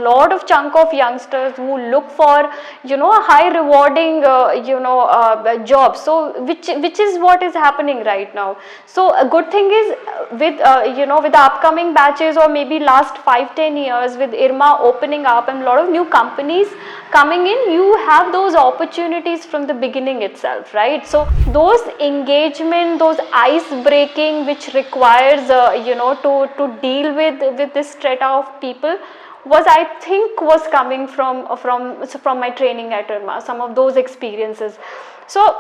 lot of chunk of youngsters who look for, a high rewarding, job. So which is what is happening right now. So a good thing is with, with the upcoming batches, or maybe last 5-10 years with IRMA opening up and a lot of new companies coming in, you have those opportunities from the beginning itself, right? So those engagement, those ice breaking, which requires, to deal with this strata of people, I think was coming from my training at IRMA, some of those experiences. So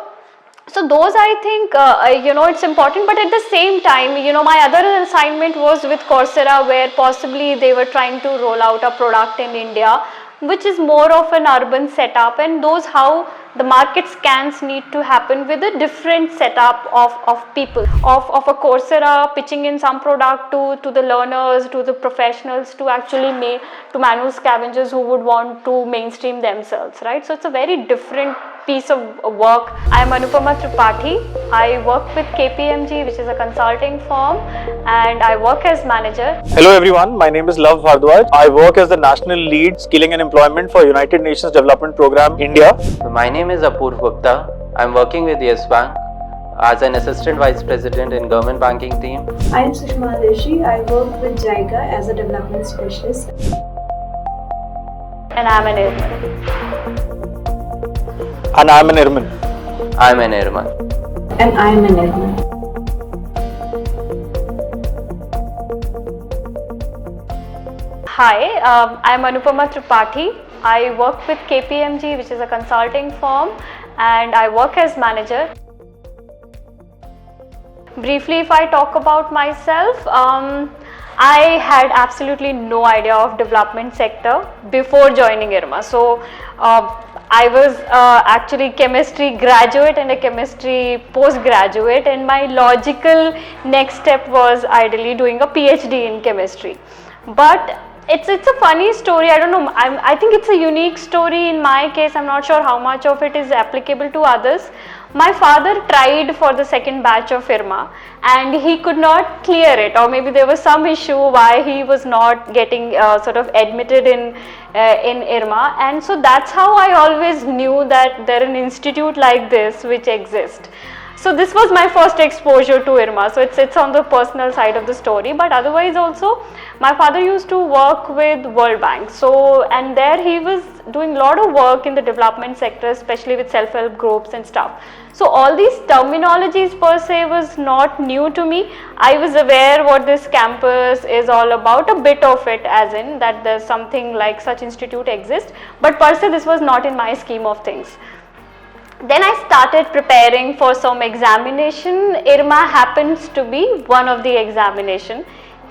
those, I think, it's important. But at the same time, my other assignment was with Coursera, where possibly they were trying to roll out a product in India, which is more of an urban setup, and those how the market scans need to happen with a different setup of people, of a Coursera pitching in some product to the learners, to the professionals, to actually to manual scavengers who would want to mainstream themselves, right? So it's a very different piece of work. I am Anupama Tripathi. I work with KPMG, which is a consulting firm, and I work as manager. Hello everyone, my name is Love Bhardwaj. I work as the National Lead Skilling and Employment for United Nations Development Program India. My name is Apurv Gupta. I am working with Yes Bank as an Assistant Vice President in Government Banking team. I am Sushma Rishi. I work with JICA as a Development Specialist. And I am an IRMAN. And I am an IRMAN. I am an IRMAN. And I am an IRMAN. Hi, I am Anupama Tripathi. I work with KPMG, which is a consulting firm, and I work as manager. Briefly, if I talk about myself, I had absolutely no idea of development sector before joining IRMA. So I was actually chemistry graduate and a chemistry postgraduate, and my logical next step was ideally doing a PhD in chemistry. But it's a funny story. I don't know. I think it's a unique story in my case. I'm not sure how much of it is applicable to others. My father tried for the second batch of IRMA and he could not clear it, or maybe there was some issue why he was not getting sort of admitted in IRMA, and so that's how I always knew that there is an institute like this which exists. So this was my first exposure to IRMA. So it's on the personal side of the story, but otherwise also my father used to work with World Bank. So, and there he was doing a lot of work in the development sector, especially with self-help groups and stuff. So all these terminologies per se was not new to me. I was aware what this campus is all about, a bit of it, as in that there's something like such institute exists, but per se this was not in my scheme of things. Then I started preparing for some examination. IRMA happens to be one of the examination,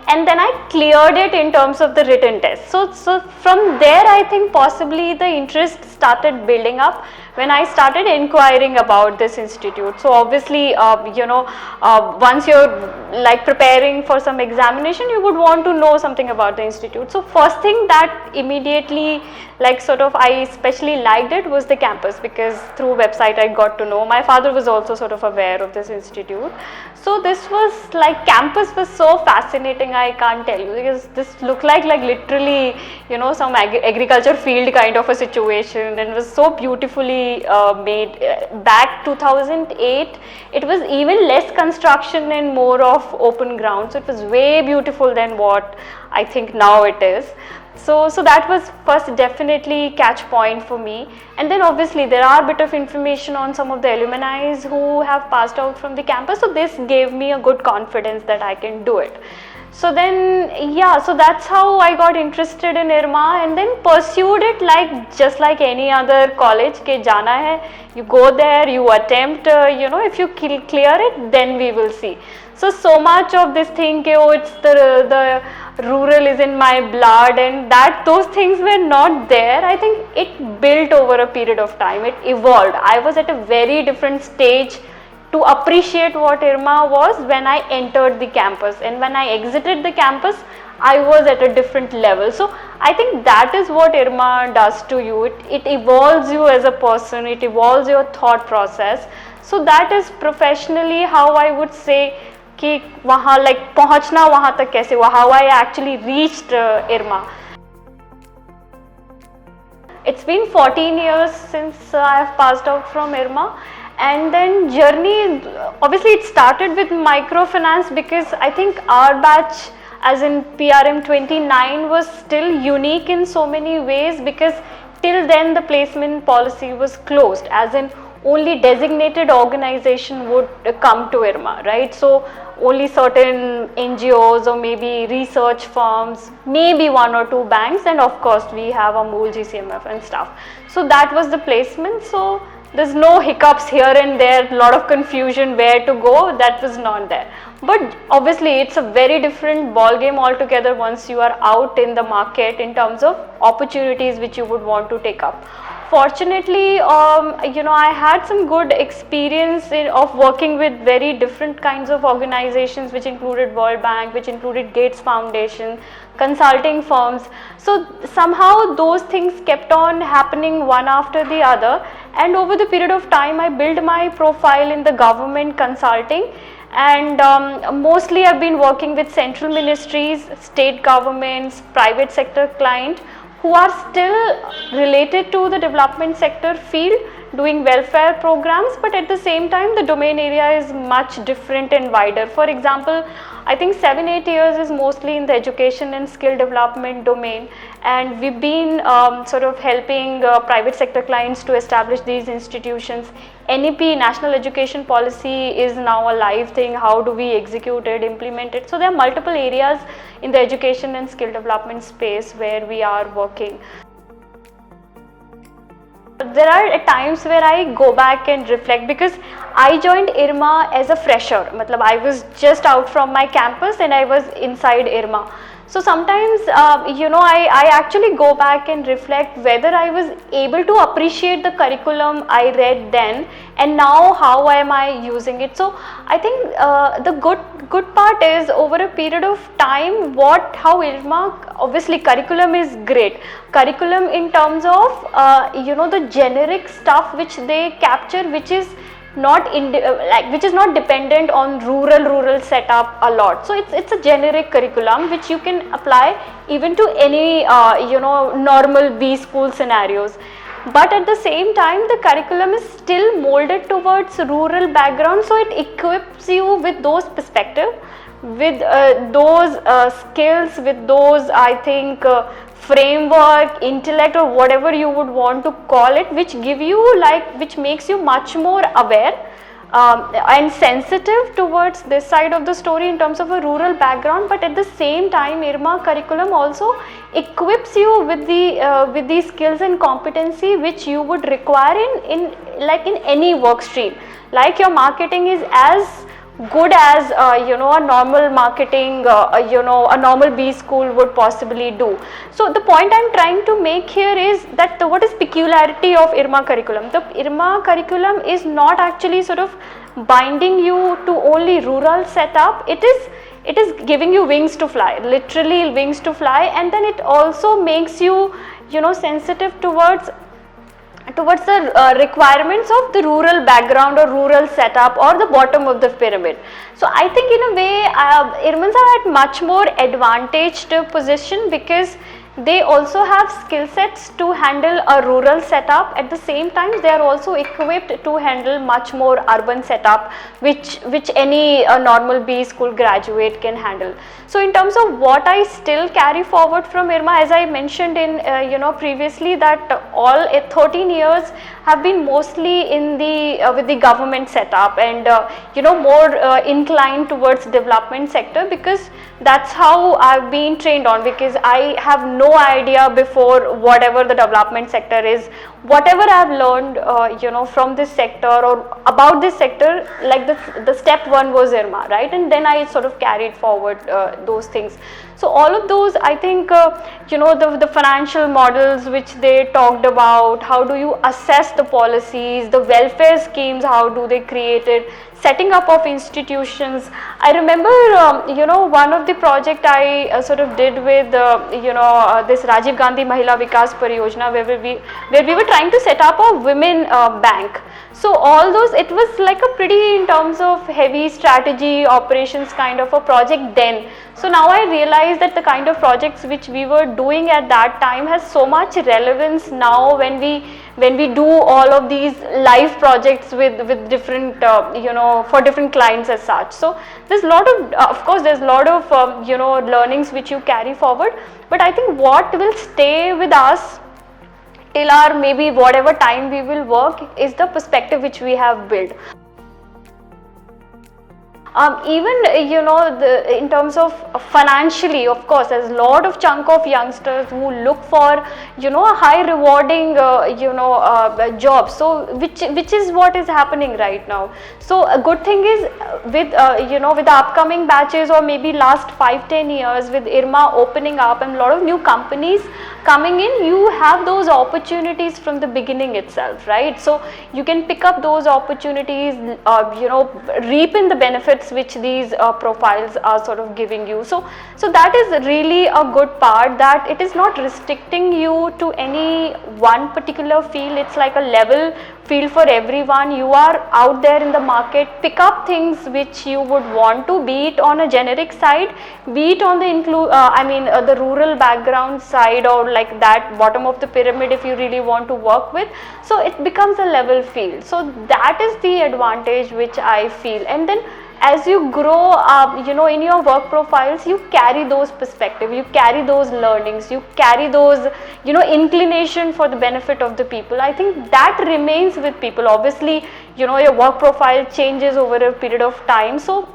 and then I cleared it in terms of the written test. So from there I think possibly the interest started building up when I started inquiring about this institute. So obviously, once you're like preparing for some examination, you would want to know something about the institute. So first thing that immediately like sort of I especially liked it was the campus, because through website I got to know. My father was also sort of aware of this institute. So this was like, campus was so fascinating, I can't tell you, because this looked like literally, some agriculture field kind of a situation, and was so beautifully made. Back 2008, it was even less construction and more of open ground. So it was way beautiful than what I think now it is. So that was first definitely catch point for me. And then obviously there are a bit of information on some of the alumni who have passed out from the campus. So this gave me a good confidence that I can do it. So then, yeah, so that's how I got interested in IRMA, and then pursued it just like any other college, ke jana hai, you go there, you attempt, if you clear it, then we will see. So much of this thing, it's the rural is in my blood, and those things were not there. I think it built over a period of time, it evolved. I was at a very different stage to appreciate what IRMA was when I entered the campus, and when I exited the campus, I was at a different level. So I think that is what IRMA does to you. It evolves you as a person, it evolves your thought process. So that is professionally how I would say कि वहाँ like पहुँचना वहाँ तक कैसे हुआ, how I actually reached IRMA. it's been 14 years since I have passed out from IRMA. And then journey, obviously it started with microfinance, because I think our batch, as in PRM 29, was still unique in so many ways, because till then the placement policy was closed, as in only designated organization would come to IRMA, right? So only certain NGOs or maybe research firms, maybe one or two banks, and of course we have Amul, GCMF and stuff. So that was the placement. So there's no hiccups here and there, a lot of confusion where to go, that was not there. But obviously it's a very different ball game altogether once you are out in the market in terms of opportunities which you would want to take up. Fortunately, I had some good experience of working with very different kinds of organizations, which included World Bank, which included Gates Foundation, consulting firms. So somehow those things kept on happening one after the other, and over the period of time I built my profile in the government consulting, and mostly I've been working with central ministries, state governments, private sector client who are still related to the development sector field, doing welfare programs, but at the same time the domain area is much different and wider. For example, I think 7-8 years is mostly in the education and skill development domain, and we've been sort of helping private sector clients to establish these institutions. NEP, National Education Policy, is now a live thing. How do we execute it, implement it? So there are multiple areas in the education and skill development space where we are working. There are times where I go back and reflect, because I joined IRMA as a fresher. I was just out from my campus and I was inside IRMA. So sometimes, I actually go back and reflect whether I was able to appreciate the curriculum I read then, and now how am I using it. So I think the good part is, over a period of time, how IRMA, obviously curriculum is great. Curriculum in terms of, the generic stuff which they capture, which is not dependent on rural setup a lot. So it's a generic curriculum which you can apply even to any normal B school scenarios. But at the same time, the curriculum is still molded towards rural background, so it equips you with those perspectives, with those skills, with those, I think, framework, intellect, or whatever you would want to call it, which give you which makes you much more aware and sensitive towards this side of the story in terms of a rural background. But at the same time, IRMA curriculum also equips you with the skills and competency which you would require in any work stream. Like your marketing is as good as a normal marketing, a normal B school would possibly do. So the point I'm trying to make here is that what is peculiarity of IRMA curriculum? The IRMA curriculum is not actually sort of binding you to only rural setup. It is giving you wings to fly, literally wings to fly, and then it also makes you sensitive towards the requirements of the rural background or rural setup or the bottom of the pyramid. So I think in a way IRMANs are at much more advantaged position, because they also have skill sets to handle a rural setup. At the same time, they are also equipped to handle much more urban setup, which any normal B school graduate can handle. So in terms of what I still carry forward from IRMA, as I mentioned in previously, that all 13 years have been mostly in with the government setup, and more inclined towards development sector, because that's how I've been trained on, because I have no idea before whatever the development sector is. Whatever I've learned from this sector or about this sector, like the step one was IRMA, right? And then I sort of carried forward those things. So all of those, I think, the financial models which they talked about, how do you assess the policies, the welfare schemes, how do they create it, setting up of institutions. I remember, one of the project I sort of did with, this Rajiv Gandhi Mahila Vikas Pariyojana, where we were trying to set up a women bank. So all those, it was like a pretty, in terms of heavy strategy operations kind of a project then. So now I realize realized that the kind of projects which we were doing at that time has so much relevance now when we do all of these live projects with different for different clients as such. So there's a lot of course there's a lot of learnings which you carry forward, but I think what will stay with us till our maybe whatever time we will work is the perspective which we have built. Even in terms of financially, of course, there's a lot of chunk of youngsters who look for a high rewarding job. So which is what is happening right now. So a good thing is with with the upcoming batches, or maybe last 5-10 years, with IRMA opening up and a lot of new companies coming in, you have those opportunities from the beginning itself, right? So you can pick up those opportunities, reap in the benefits which these profiles are sort of giving you. So that is really a good part, that it is not restricting you to any one particular field. It's like a level field for everyone. You are out there in the market, pick up things which you would want to, be it on a generic side, be it on the the rural background side, or like that bottom of the pyramid if you really want to work with. So it becomes a level field. So that is the advantage which I feel. And then as you grow up, in your work profiles, you carry those perspectives, you carry those learnings, you carry those, inclination for the benefit of the people. I think that remains with people. Obviously, your work profile changes over a period of time. So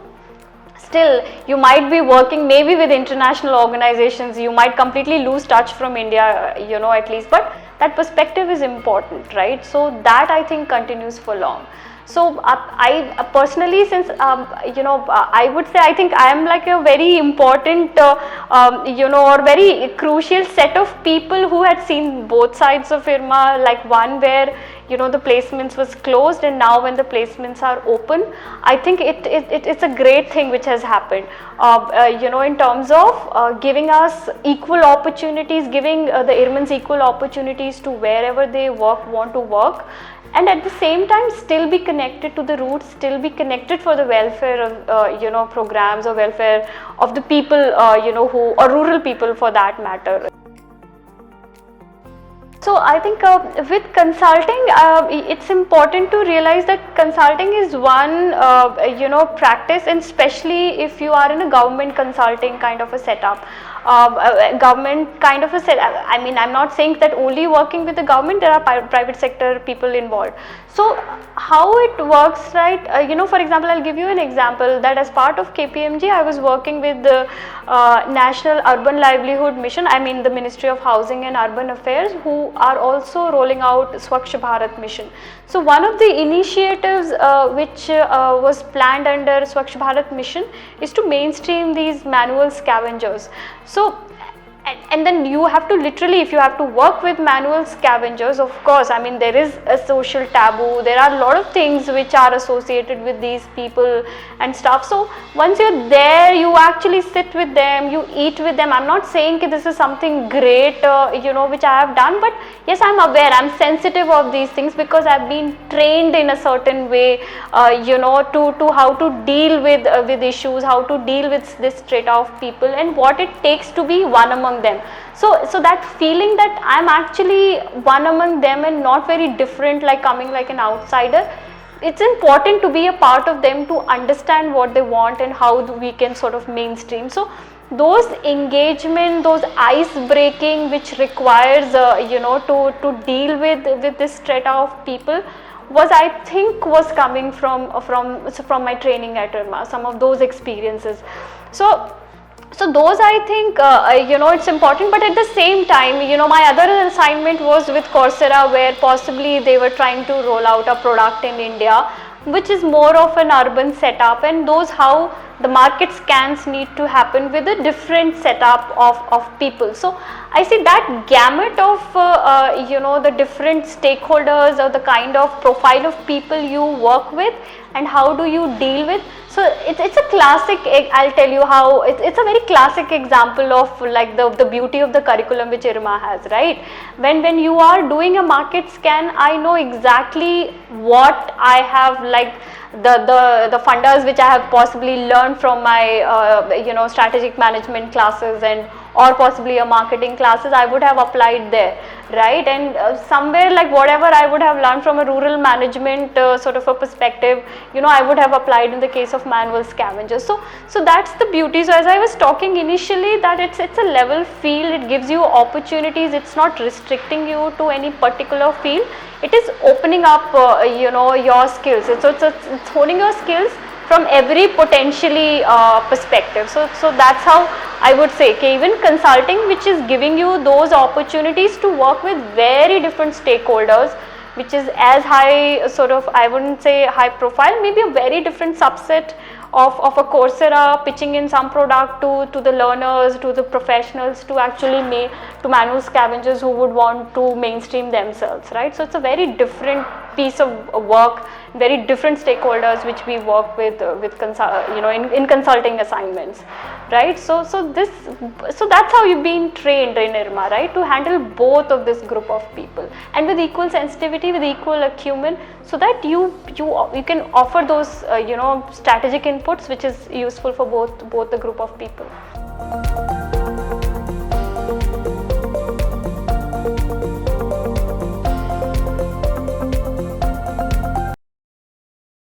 still, you might be working maybe with international organizations, you might completely lose touch from India, at least, but that perspective is important, right? So that I think continues for long. So I personally, since I would say I think I am like a very important or very crucial set of people who had seen both sides of IRMA, like one where the placements was closed, and now when the placements are open, I think it's a great thing which has happened, in terms of giving us equal opportunities, giving the IRMANs equal opportunities to wherever they want to work, and at the same time still be connected to the roots, still be connected for the welfare of programs or welfare of the people who, or rural people for that matter. So I think with consulting, it's important to realize that consulting is one practice, and especially if you are in a government consulting kind of a setup. Government kind of a setup. I mean, I'm not saying that only working with the government, there are private sector people involved. So how it works, right? For example, I'll give you an example that as part of KPMG, I was working with the National Urban Livelihood Mission, the Ministry of Housing and Urban Affairs, who are also rolling out Swachh Bharat mission. So one of the initiatives which was planned under Swachh Bharat mission is to mainstream these manual scavengers. So and then you have to literally, if you have to work with manual scavengers, of course, there is a social taboo, there are a lot of things which are associated with these people and stuff. So once you're there, you actually sit with them, you eat with them. I'm not saying that this is something great, which I have done, but yes, I'm aware, I'm sensitive of these things because I've been trained in a certain way, to how to deal with issues, how to deal with this strata of people, and what it takes to be one among them. So that feeling that I'm actually one among them and not very different, like coming like an outsider, it's important to be a part of them, to understand what they want and how we can sort of mainstream. So those engagement, those ice breaking which requires to deal with this strata of people was coming from my training at IRMA, some of those experiences. So those I think it's important, but at the same time, my other assignment was with Coursera, where possibly they were trying to roll out a product in India which is more of an urban setup, and those how the market scans need to happen with a different setup of people. So I see that gamut of the different stakeholders or the kind of profile of people you work with, and how do you deal with. So it's a classic, I'll tell you how, it's a very classic example of like the beauty of the curriculum which IRMA has, right? When you are doing a market scan, I know exactly what I have, like the funders which I have possibly learned from my strategic management classes and or possibly a marketing classes, I would have applied there, right? And somewhere like whatever I would have learned from a rural management sort of a perspective, I would have applied in the case of manual scavengers. So that's the beauty. So as I was talking initially, that it's a level field, it gives you opportunities, it's not restricting you to any particular field, it is opening up your skills. So it's honing your skills from every potentially perspective. So that's how I would say, okay, even consulting, which is giving you those opportunities to work with very different stakeholders, which is as high sort of, I wouldn't say high profile, maybe a very different subset of a Coursera pitching in some product to the learners, to the professionals, to actually to manual scavengers who would want to mainstream themselves, right? So it's a very different piece of work, very different stakeholders which we work with in consulting assignments, right? So that's how you've been trained in IRMA, right? To handle both of this group of people and with equal sensitivity, with equal acumen, so that you can offer those strategic inputs which is useful for both the group of people.